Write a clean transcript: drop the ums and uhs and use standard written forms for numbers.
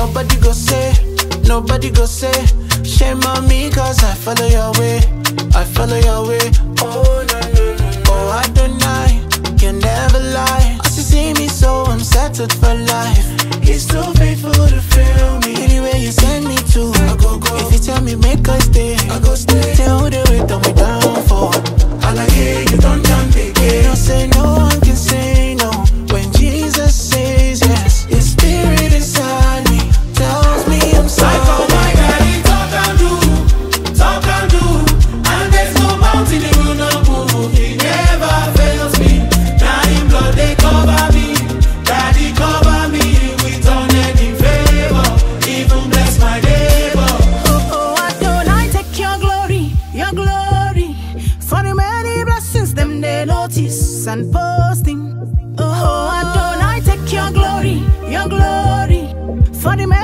Nobody go say, shame on me cause I follow your way, I follow your way. Oh no no no, no. Oh Adonai, can never lie. As you see me so I'm settled for life. He's too faithful to fail me. Anywhere you send me to, I go go. If you tell me make I stay, I go stay. Tell who they wait on me down for. I like it, you don't jump again. Don't say no one can say no. When Jesus says yes, His Spirit inside me tells me I'm sorry. I call my daddy, talk and do, and there's no mountain he will not move. He never fails me. Now in blood they cover me, daddy cover me with unending favor. Even bless my neighbor. Oh, Adonai, take your glory, for the many blessings them they notice and posting. Oh, Adonai, take your glory, for the many